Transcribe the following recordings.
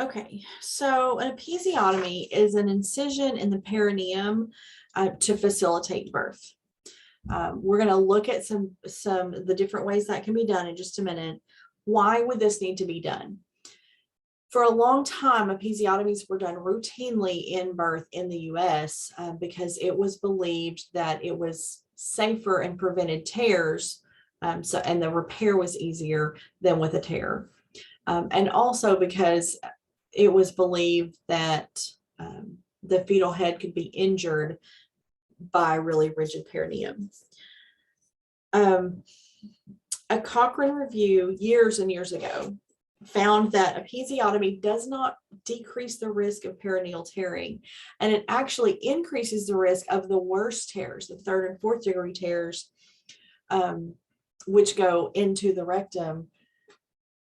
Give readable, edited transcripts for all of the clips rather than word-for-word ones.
Okay, so an episiotomy is an incision in the perineum to facilitate birth. We're going to look at some of the different ways that can be done in just a minute. Why would this need to be done? For a long time, episiotomies were done routinely in birth in the US because it was believed that it was safer and prevented tears. And the repair was easier than with a tear. And also because it was believed that the fetal head could be injured by really rigid perineum. A Cochrane review years and years ago found that episiotomy does not decrease the risk of perineal tearing, and it actually increases the risk of the worst tears, the 3rd and 4th degree tears, which go into the rectum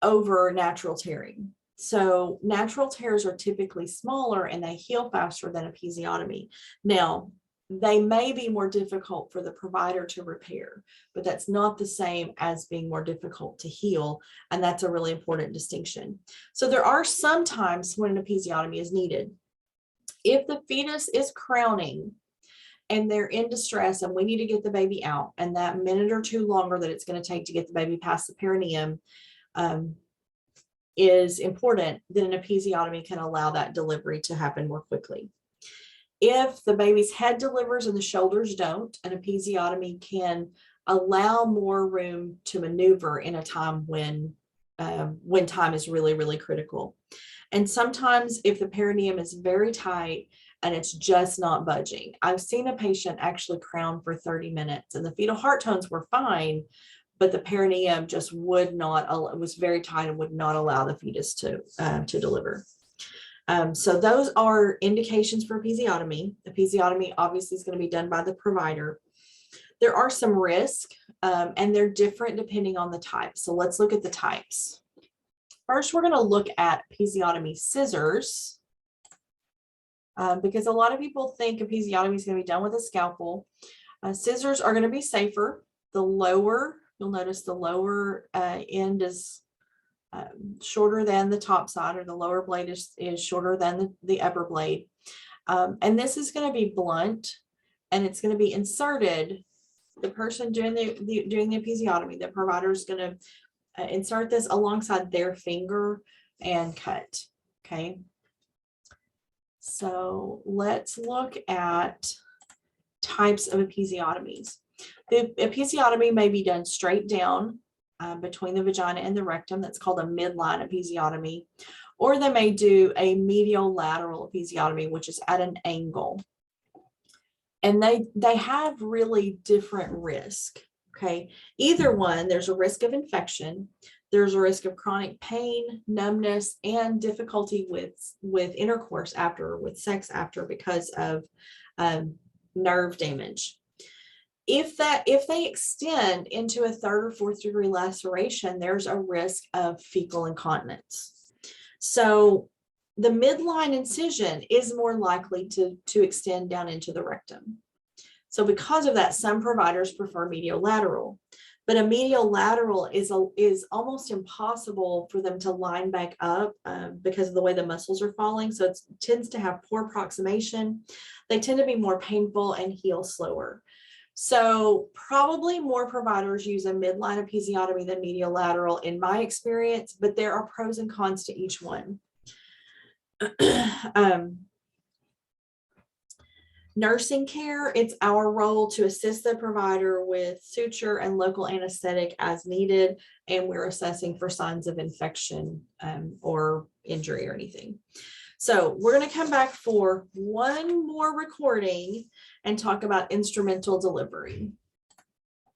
over natural tearing. So natural tears are typically smaller and they heal faster than episiotomy. Now, they may be more difficult for the provider to repair, but that's not the same as being more difficult to heal. And that's a really important distinction. So there are some times when an episiotomy is needed. If the fetus is crowning and they're in distress and we need to get the baby out, and that minute or two longer that it's going to take to get the baby past the perineum is important, then an episiotomy can allow that delivery to happen more quickly. If the baby's head delivers and the shoulders don't, an episiotomy can allow more room to maneuver in a time when time is really, really critical. And sometimes if the perineum is very tight and it's just not budging. I've seen a patient actually crown for 30 minutes and the fetal heart tones were fine, but the perineum just would not, it was very tight and would not allow the fetus to deliver. So those are indications for episiotomy. Episiotomy obviously is going to be done by the provider. There are some risks, and they're different depending on the type. So let's look at the types. First, we're going to look at episiotomy scissors, because a lot of people think episiotomy is going to be done with a scalpel. Scissors are going to be safer. The lower, you'll notice the lower end is shorter than the top side, or the lower blade is shorter than the upper blade. And this is going to be blunt, and it's going to be inserted. The person doing the episiotomy, the provider is going to insert this alongside their finger and cut. Okay. So let's look at types of episiotomies. The episiotomy may be done straight down between the vagina and the rectum. That's called a midline episiotomy. Or they may do a medial lateral episiotomy, which is at an angle. And they have really different risk. Okay. Either one, there's a risk of infection. There's a risk of chronic pain, numbness, and difficulty with intercourse after, with sex after, because of nerve damage. If they extend into a 3rd or 4th degree laceration, there's a risk of fecal incontinence. So the midline incision is more likely to extend down into the rectum. So because of that, some providers prefer medial lateral, but a medial lateral is almost impossible for them to line back up because of the way the muscles are falling. So it tends to have poor approximation. They tend to be more painful and heal slower. So probably more providers use a midline episiotomy than medial lateral in my experience, but there are pros and cons to each one. Nursing care, it's our role to assist the provider with suture and local anesthetic as needed, and we're assessing for signs of infection or injury or anything. So we're going to come back for one more recording and talk about instrumental delivery.